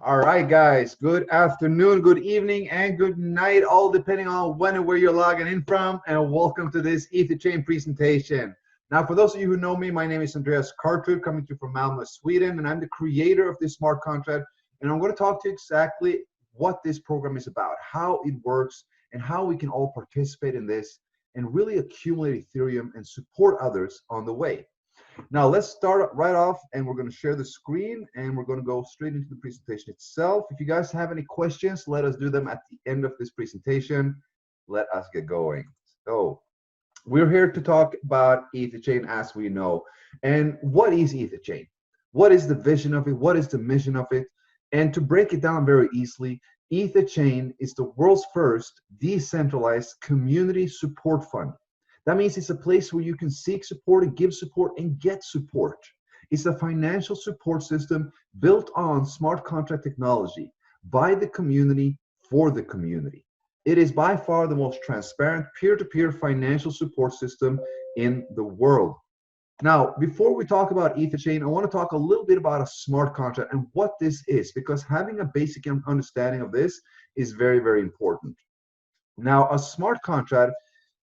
All right, guys. Good afternoon, good evening, and good night, all depending on when and where you're logging in from. And welcome to this EtherChain presentation. Now, for those of you who know me, my name is Andreas Kartrud, coming to you from Malmö, Sweden, and I'm the creator of this smart contract. And I'm going to talk to you exactly what this program is about, how it works, and how we can all participate in this and really accumulate Ethereum and support others on the way. Now let's start right off, and we're going to share the screen and we're going to go straight into the presentation itself. If you guys have any questions, let us do them at the end of this presentation. Let us get going. So we're here to talk about EtherChain, as we know. And what is EtherChain? What is the vision of it? What is the mission of it? And to break it down very easily, EtherChain is the world's first decentralized community support fund. That means it's a place where you can seek support and give support and get support. It's a financial support system built on smart contract technology by the community for the community. It is by far the most transparent peer-to-peer financial support system in the world. Now, before we talk about EtherChain, I want to talk a little bit about a smart contract and what this is, because having a basic understanding of this is very, very important. Now, a smart contract,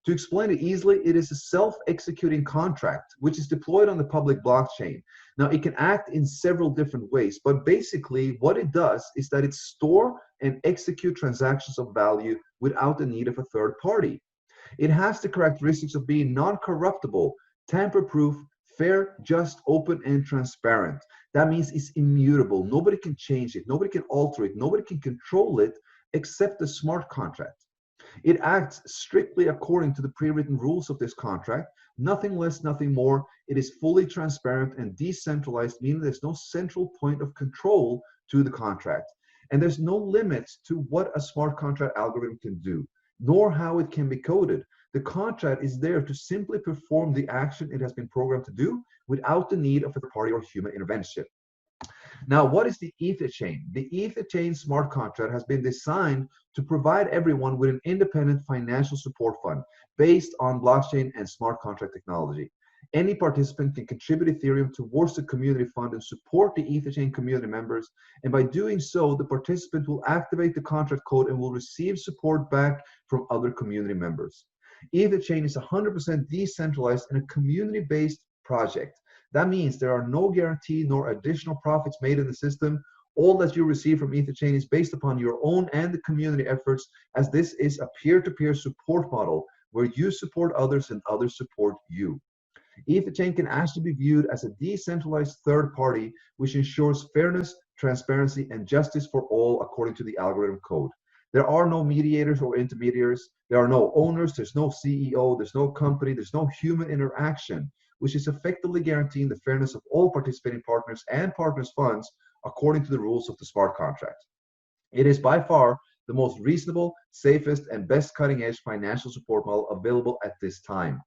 to explain it easily, it is a self-executing contract which is deployed on the public blockchain. Now, it can act in several different ways, but basically what it does is that it stores and executes transactions of value without the need of a third party. It has the characteristics of being non-corruptible, tamper-proof, fair, just, open, and transparent. That means it's immutable. Nobody can change it. Nobody can alter it. Nobody can control it except the smart contract. It acts strictly according to the pre-written rules of this contract, nothing less, nothing more. It is fully transparent and decentralized, meaning there's no central point of control to the contract. And there's no limits to what a smart contract algorithm can do, nor how it can be coded. The contract is there to simply perform the action it has been programmed to do without the need of a third party or human intervention. Now, what is the EtherChain? The EtherChain smart contract has been designed to provide everyone with an independent financial support fund based on blockchain and smart contract technology. Any participant can contribute Ethereum towards the community fund and support the EtherChain community members. And by doing so, the participant will activate the contract code and will receive support back from other community members. EtherChain is 100% decentralized and a community-based project. That means there are no guarantee nor additional profits made in the system. All that you receive from EtherChain is based upon your own and the community efforts, as this is a peer-to-peer support model where you support others and others support you. EtherChain can actually be viewed as a decentralized third party, which ensures fairness, transparency, and justice for all according to the algorithm code. There are no mediators or intermediaries. There are no owners. There's no CEO. There's no company. There's no human interaction, which is effectively guaranteeing the fairness of all participating partners and partners' funds according to the rules of the smart contract. It is by far the most reasonable, safest, and best cutting-edge financial support model available at this time.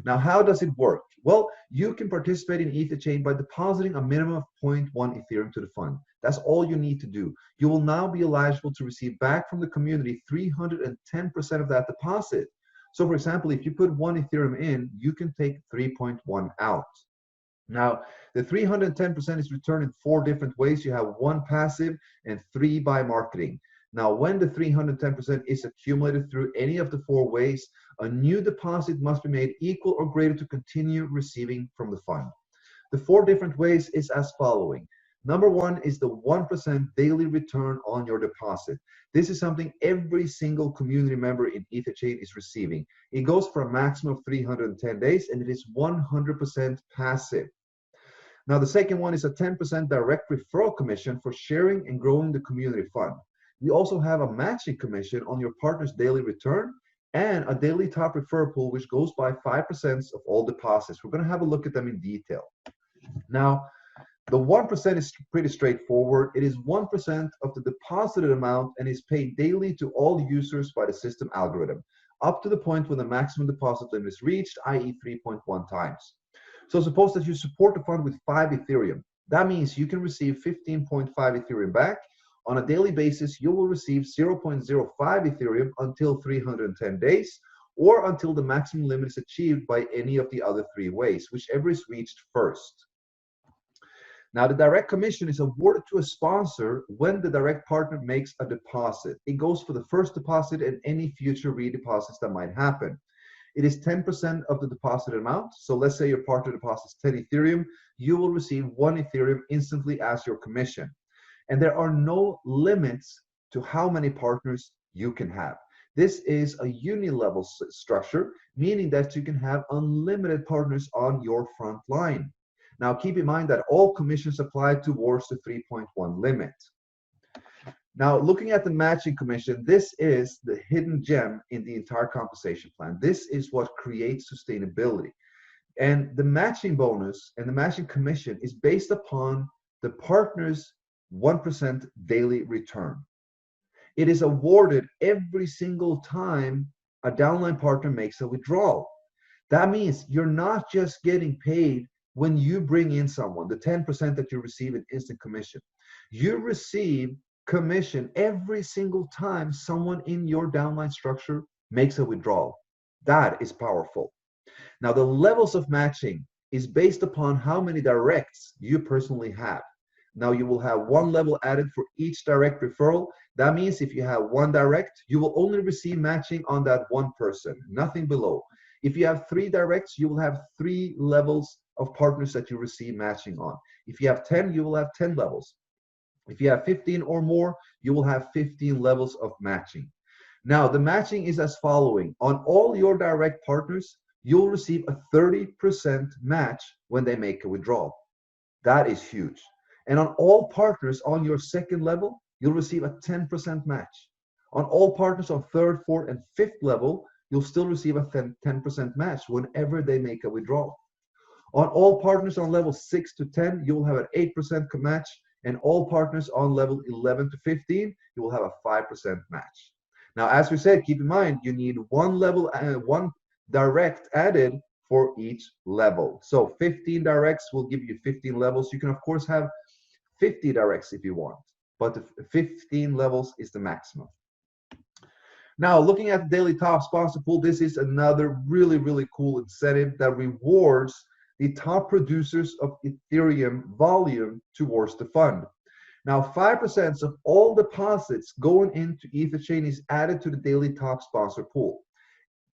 Now, how does it work? Well, you can participate in EtherChain by depositing a minimum of 0.1 Ethereum to the fund. That's all you need to do. You will now be eligible to receive back from the community 310% of that deposit. So for example, if you put 1 Ethereum in, you can take 3.1 out. Now, the 310% is returned in 4 different ways. You have 1 passive and 3 by marketing. Now, when the 310% is accumulated through any of the 4 ways, a new deposit must be made equal or greater to continue receiving from the fund. The 4 different ways is as following. Number 1 is the 1% daily return on your deposit. This is something every single community member in EtherChain is receiving. It goes for a maximum of 310 days, and it is 100% passive. Now, the second one is a 10% direct referral commission for sharing and growing the community fund. We also have a matching commission on your partner's daily return and a daily top referral pool, which goes by 5% of all deposits. We're going to have a look at them in detail. Now, the 1% is pretty straightforward. It is 1% of the deposited amount and is paid daily to all users by the system algorithm, up to the point when the maximum deposit limit is reached, i.e. 3.1 times. So suppose that you support the fund with 5 Ethereum. That means you can receive 15.5 Ethereum back. On a daily basis, you will receive 0.05 Ethereum until 310 days, or until the maximum limit is achieved by any of the other 3 ways, whichever is reached first. Now, the direct commission is awarded to a sponsor when the direct partner makes a deposit. It goes for the first deposit and any future redeposits that might happen. It is 10% of the deposited amount. So let's say your partner deposits 10 Ethereum, you will receive 1 Ethereum instantly as your commission. And there are no limits to how many partners you can have. This is a uni-level structure, meaning that you can have unlimited partners on your front line. Now, keep in mind that all commissions apply towards the 3.1 limit. Now, looking at the matching commission, this is the hidden gem in the entire compensation plan. This is what creates sustainability. And the matching bonus and the matching commission is based upon the partner's 1% daily return. It is awarded every single time a downline partner makes a withdrawal. That means you're not just getting paid when you bring in someone, the 10% that you receive in instant commission. You receive commission every single time someone in your downline structure makes a withdrawal. That is powerful. Now, the levels of matching is based upon how many directs you personally have. Now, you will have 1 level added for each direct referral. That means if you have 1 direct, you will only receive matching on that 1 person, nothing below. If you have 3 directs, you will have 3 levels of partners that you receive matching on. If you have 10, you will have 10 levels. If you have 15 or more, you will have 15 levels of matching. Now, the matching is as following. On all your direct partners, you'll receive a 30% match when they make a withdrawal. That is huge. And on all partners on your second level, you'll receive a 10% match. On all partners on third, fourth, and fifth level, you'll still receive a 10% match whenever they make a withdrawal. On all partners on level 6 to 10, you will have an 8% match. And all partners on level 11 to 15, you will have a 5% match. Now, as we said, keep in mind, you need 1 level and 1 direct added for each level. So 15 directs will give you 15 levels. You can, of course, have 50 directs if you want, but the 15 levels is the maximum. Now, looking at the daily top sponsor pool, this is another really, really cool incentive that rewards the top producers of Ethereum volume towards the fund. Now, 5% of all deposits going into EtherChain is added to the daily top sponsor pool.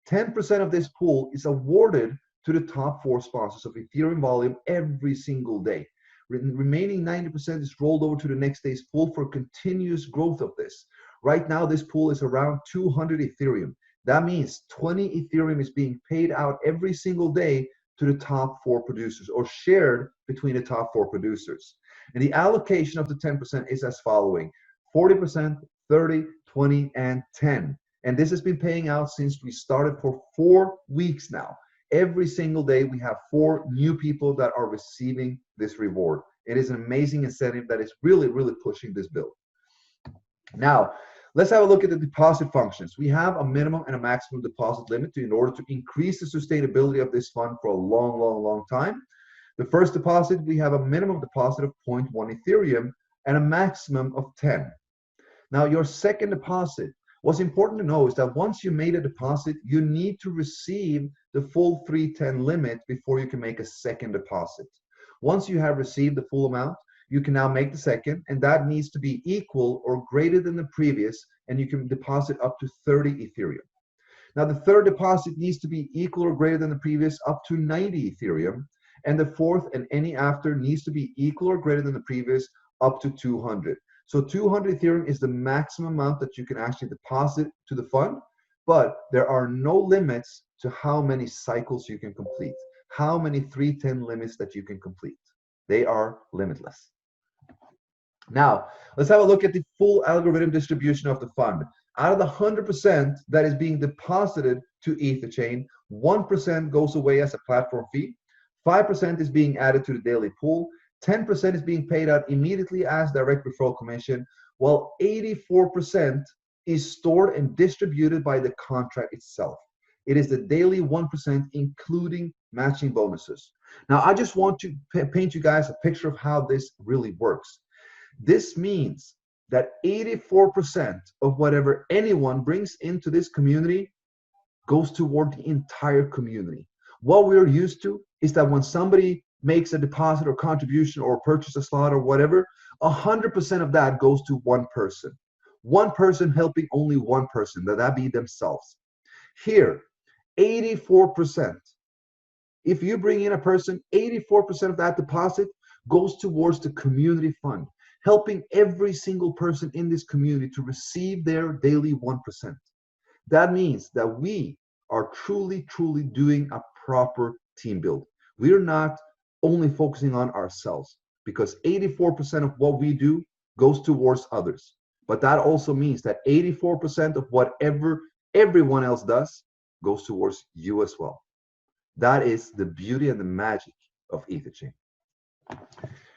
10% of this pool is awarded to the top 4 sponsors of Ethereum volume every single day. Remaining 90% is rolled over to the next day's pool for continuous growth of this. Right now, this pool is around 200 Ethereum. That means 20 Ethereum is being paid out every single day to the top 4 producers, or shared between the top 4 producers. And the allocation of the 10% is as following: 40%, 30, 20, and 10. And this has been paying out since we started for 4 weeks now. Every single day, we have 4 new people that are receiving this reward. It is an amazing incentive that is really, really pushing this build. Now, let's have a look at the deposit functions. We have a minimum and a maximum deposit limit in order to increase the sustainability of this fund for a long, long, long time. The first deposit, we have a minimum deposit of 0.1 Ethereum and a maximum of 10. Now, your second deposit, what's important to know is that once you made a deposit, you need to receive the full 310 limit before you can make a second deposit. Once you have received the full amount, you can now make the second, and that needs to be equal or greater than the previous, and you can deposit up to 30 Ethereum. Now, the third deposit needs to be equal or greater than the previous, up to 90 Ethereum, and the fourth and any after needs to be equal or greater than the previous, up to 200. So 200 Ethereum is the maximum amount that you can actually deposit to the fund, but there are no limits to how many cycles you can complete, how many 310 limits that you can complete. They are limitless. Now, let's have a look at the full algorithm distribution of the fund. Out of the 100% that is being deposited to EtherChain, 1% goes away as a platform fee, 5% is being added to the daily pool, 10% is being paid out immediately as direct referral commission, while 84% is stored and distributed by the contract itself. It is the daily 1%, including matching bonuses. Now, I just want to paint you guys a picture of how this really works. This means that 84% of whatever anyone brings into this community goes toward the entire community. What we're used to is that when somebody makes a deposit or contribution or purchase a slot or whatever, 100% of that goes to one person. One person helping only one person, that be themselves. Here, 84%. If you bring in a person, 84% of that deposit goes towards the community fund, helping every single person in this community to receive their daily 1%. That means that we are truly, truly doing a proper team build. We're not only focusing on ourselves, because 84% of what we do goes towards others. But that also means that 84% of whatever everyone else does goes towards you as well. That is the beauty and the magic of EtherChain.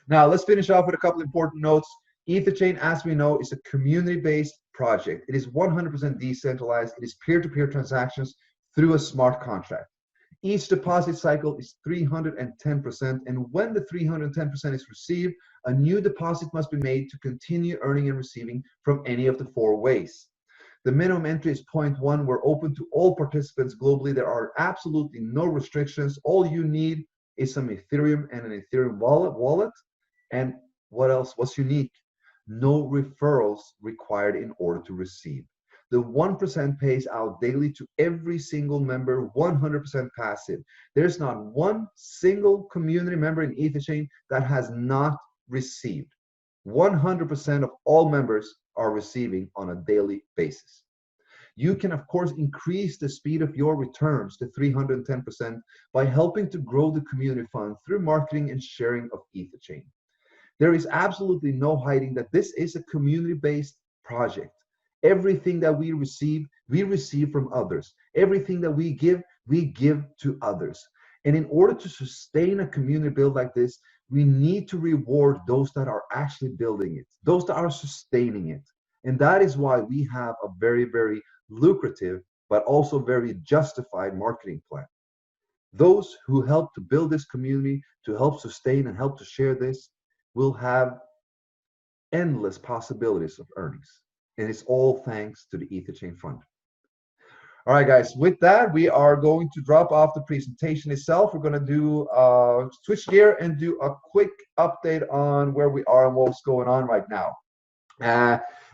Now, let's finish off with a couple important notes. EtherChain, as we know, is a community-based project. It is 100% decentralized. It is peer-to-peer transactions through a smart contract. Each deposit cycle is 310%, and when the 310% is received, a new deposit must be made to continue earning and receiving from any of the four ways. The minimum entry is 0.1. We're open to all participants globally. There are absolutely no restrictions. All you need is some Ethereum and an Ethereum wallet. And what else? What's unique? No referrals required in order to receive. The 1% pays out daily to every single member, 100% passive. There's not one single community member in EtherChain that has not received. 100% of all members are receiving on a daily basis. You can, of course, increase the speed of your returns to 310% by helping to grow the community fund through marketing and sharing of EtherChain. There is absolutely no hiding that this is a community-based project. Everything that we receive from others. Everything that we give to others. And in order to sustain a community build like this, we need to reward those that are actually building it, those that are sustaining it. And that is why we have a very, very lucrative, but also very justified marketing plan. Those who help to build this community, to help sustain and help to share this, will have endless possibilities of earnings. And it's all thanks to the EtherChain Fund. All right, guys, with that, we are going to drop off the presentation itself. We're going to do switch gear and do a quick update on where we are and what's going on right now.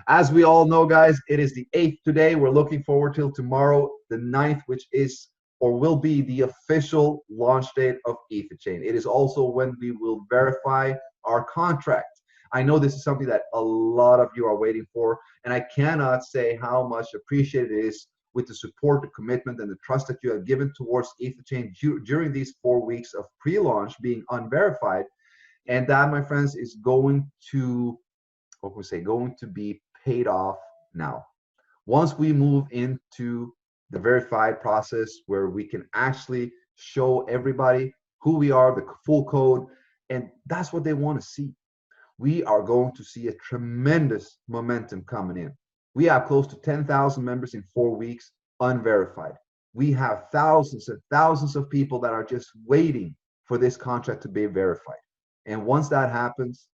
As we all know, guys, it is the 8th today. We're looking forward till tomorrow, the 9th, which is or will be the official launch date of EtherChain. It is also when we will verify our contract. I know this is something that a lot of you are waiting for, and I cannot say how much appreciated it is with the support, the commitment, and the trust that you have given towards EtherChain during these 4 weeks of pre-launch being unverified. And that, my friends, is going to, what can we say, going to be paid off now. Once we move into the verified process where we can actually show everybody who we are, the full code, and that's what they want to see. We are going to see a tremendous momentum coming in. We have close to 10,000 members in 4 weeks, unverified. We have thousands and thousands of people that are just waiting for this contract to be verified. And once that happens,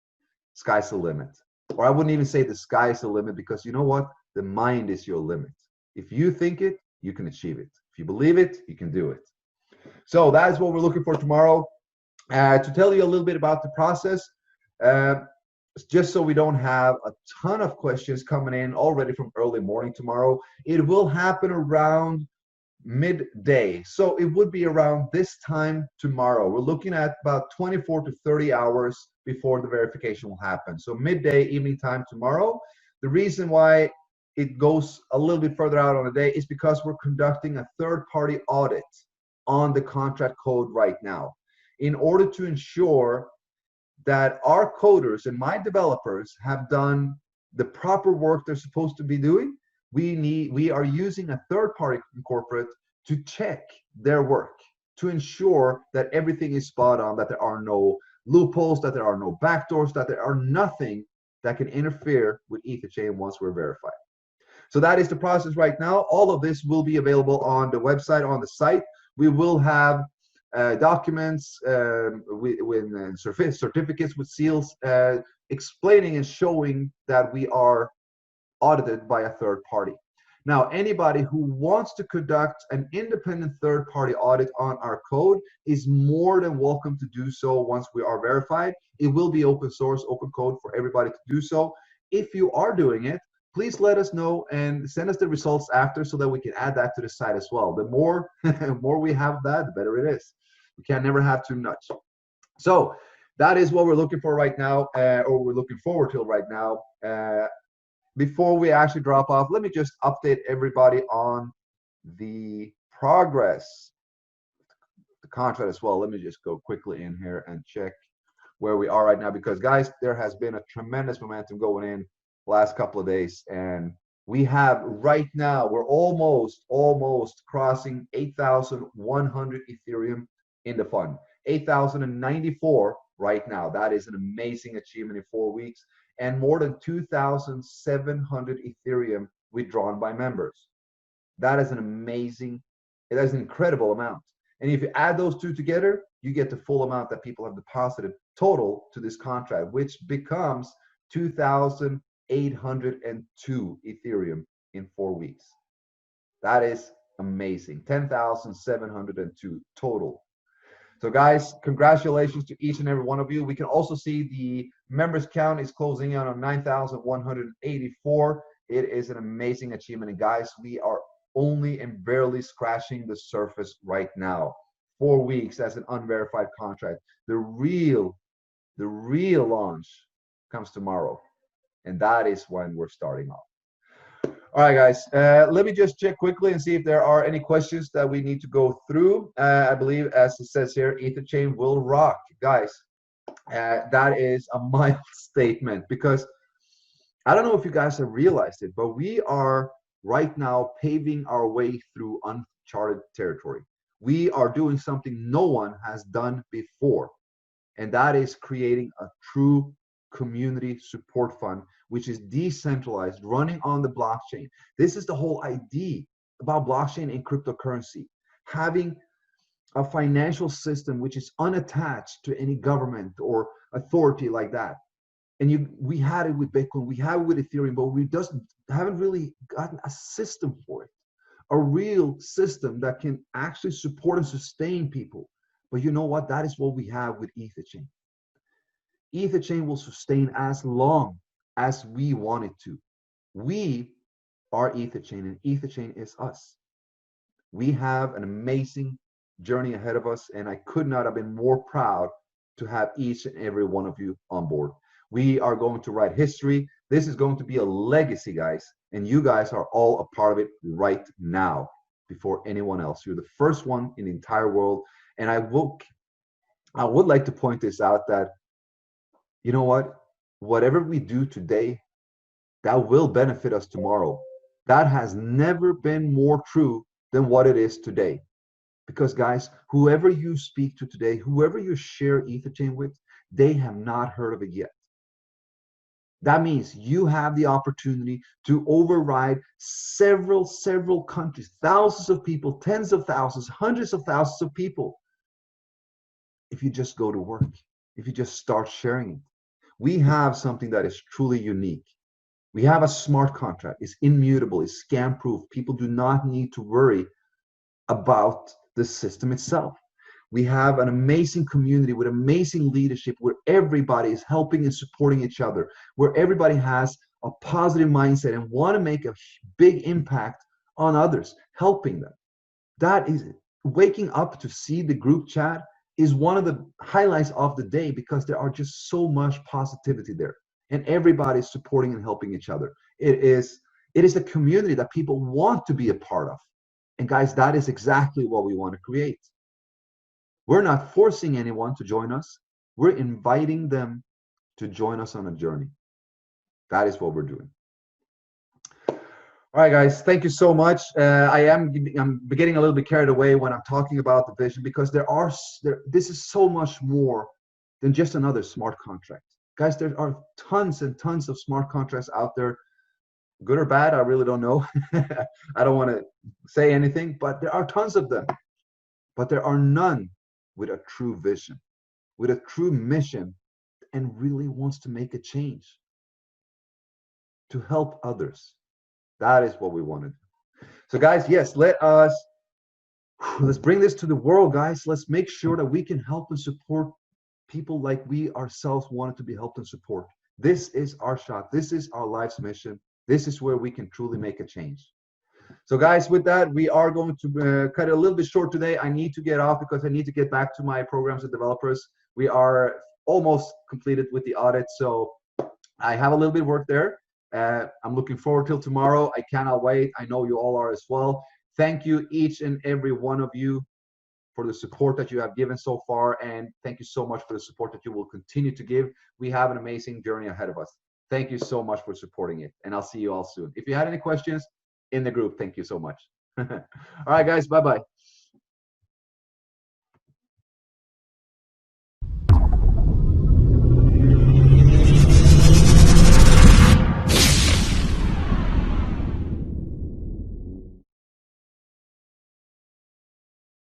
sky's the limit. Or I wouldn't even say the sky's the limit, because you know what? The mind is your limit. If you think it, you can achieve it. If you believe it, you can do it. So that is what we're looking for tomorrow. To tell you a little bit about the process, just so we don't have a ton of questions coming in already from early morning tomorrow, it will happen around midday. So it would be around this time tomorrow. We're looking at about 24 to 30 hours before the verification will happen. So midday, evening time tomorrow. The reason why it goes a little bit further out on the day is because we're conducting a third-party audit on the contract code right now, in order to ensure that our coders and my developers have done the proper work they're supposed to be doing. We are using a third-party corporate to check their work, to ensure that everything is spot on, that there are no loopholes, that there are no backdoors, that there are nothing that can interfere with EtherChain once we're verified. So that is the process right now. All of this will be available on the website, on the site. We will have documents with certificates with seals explaining and showing that we are audited by a third party. Now, anybody who wants to conduct an independent third-party audit on our code is more than welcome to do so once we are verified. It will be open source, open code for everybody to do so. If you are doing it, please let us know and send us the results after so that we can add that to the site as well. The more, more we have that, the better it is. We can never have too much. So that is what we're looking for right now, or we're looking forward to right now. Before we actually drop off, let me just update everybody on the progress, the contract as well. Let me just go quickly in here and check where we are right now, because guys, there has been a tremendous momentum going in the last couple of days, and we have right now, we're almost crossing 8,100 Ethereum in the fund. 8,094 right now. That is an amazing achievement in 4 weeks, and more than 2,700 Ethereum withdrawn by members. That is an amazing, that is an incredible amount. And if you add those two together, you get the full amount that people have deposited total to this contract, which becomes 2,802 Ethereum in 4 weeks. That is amazing. 10,702 total. So guys, congratulations to each and every one of you. We can also see the members count is closing in on 9,184. It is an amazing achievement. And guys, we are only and barely scratching the surface right now. 4 weeks as an unverified contract. The real launch comes tomorrow. And that is when we're starting off. All right, guys, let me just check quickly and see if there are any questions that we need to go through. I believe, as it says here, EtherChain will rock. Guys, that is a mild statement, because I don't know if you guys have realized it, but we are right now paving our way through uncharted territory. We are doing something no one has done before, and that is creating a true community support fund, which is decentralized, running on the blockchain. This is the whole idea about blockchain and cryptocurrency, having a financial system which is unattached to any government or authority like that. And we had it with Bitcoin, we have it with Ethereum, but we haven't really gotten a system for it, a real system that can actually support and sustain people. But you know what? That is what we have with EtherChain. EtherChain will sustain as long as we want it to. We are EtherChain, and EtherChain is us. We have an amazing journey ahead of us, and I could not have been more proud to have each and every one of you on board. We are going to write history. This is going to be a legacy, guys, and you guys are all a part of it right now before anyone else. You're the first one in the entire world, and I would like to point this out, that you know what? Whatever we do today, that will benefit us tomorrow. That has never been more true than what it is today. Because guys, whoever you speak to today, whoever you share EtherChain with, they have not heard of it yet. That means you have the opportunity to override several countries, thousands of people, tens of thousands, hundreds of thousands of people, if you just go to work, if you just start sharing it. We have something that is truly unique. We have a smart contract. It's immutable. It's scam-proof. People do not need to worry about the system itself. We have an amazing community with amazing leadership, where everybody is helping and supporting each other, where everybody has a positive mindset and want to make a big impact on others, helping them. That is waking up to see the group chat is one of the highlights of the day, because there are just so much positivity there, and everybody's supporting and helping each other. It is a community that people want to be a part of. And guys, that is exactly what we want to create. We're not forcing anyone to join us. We're inviting them to join us on a journey. That is what we're doing. All right, guys, thank you so much. I'm getting a little bit carried away when I'm talking about the vision, because this is so much more than just another smart contract. Guys, there are tons and tons of smart contracts out there, good or bad, I really don't know. I don't want to say anything, but there are tons of them. But there are none with a true vision, with a true mission, and really wants to make a change, to help others. That is what we want to do. So guys, yes, let's bring this to the world, guys. Let's make sure that we can help and support people like we ourselves wanted to be helped and support. This is our shot. This is our life's mission. This is where we can truly make a change. So guys, with that, we are going to cut it a little bit short today. I need to get off because I need to get back to my programs and developers. We are almost completed with the audit, so I have a little bit of work there. I'm looking forward till tomorrow. I cannot wait. I know you all are as well. Thank you, each and every one of you, for the support that you have given so far, and thank you so much for the support that you will continue to give. We have an amazing journey ahead of us. Thank you so much for supporting it, and I'll see you all soon. If you had any questions, in the group, thank you so much. All right, guys, bye-bye.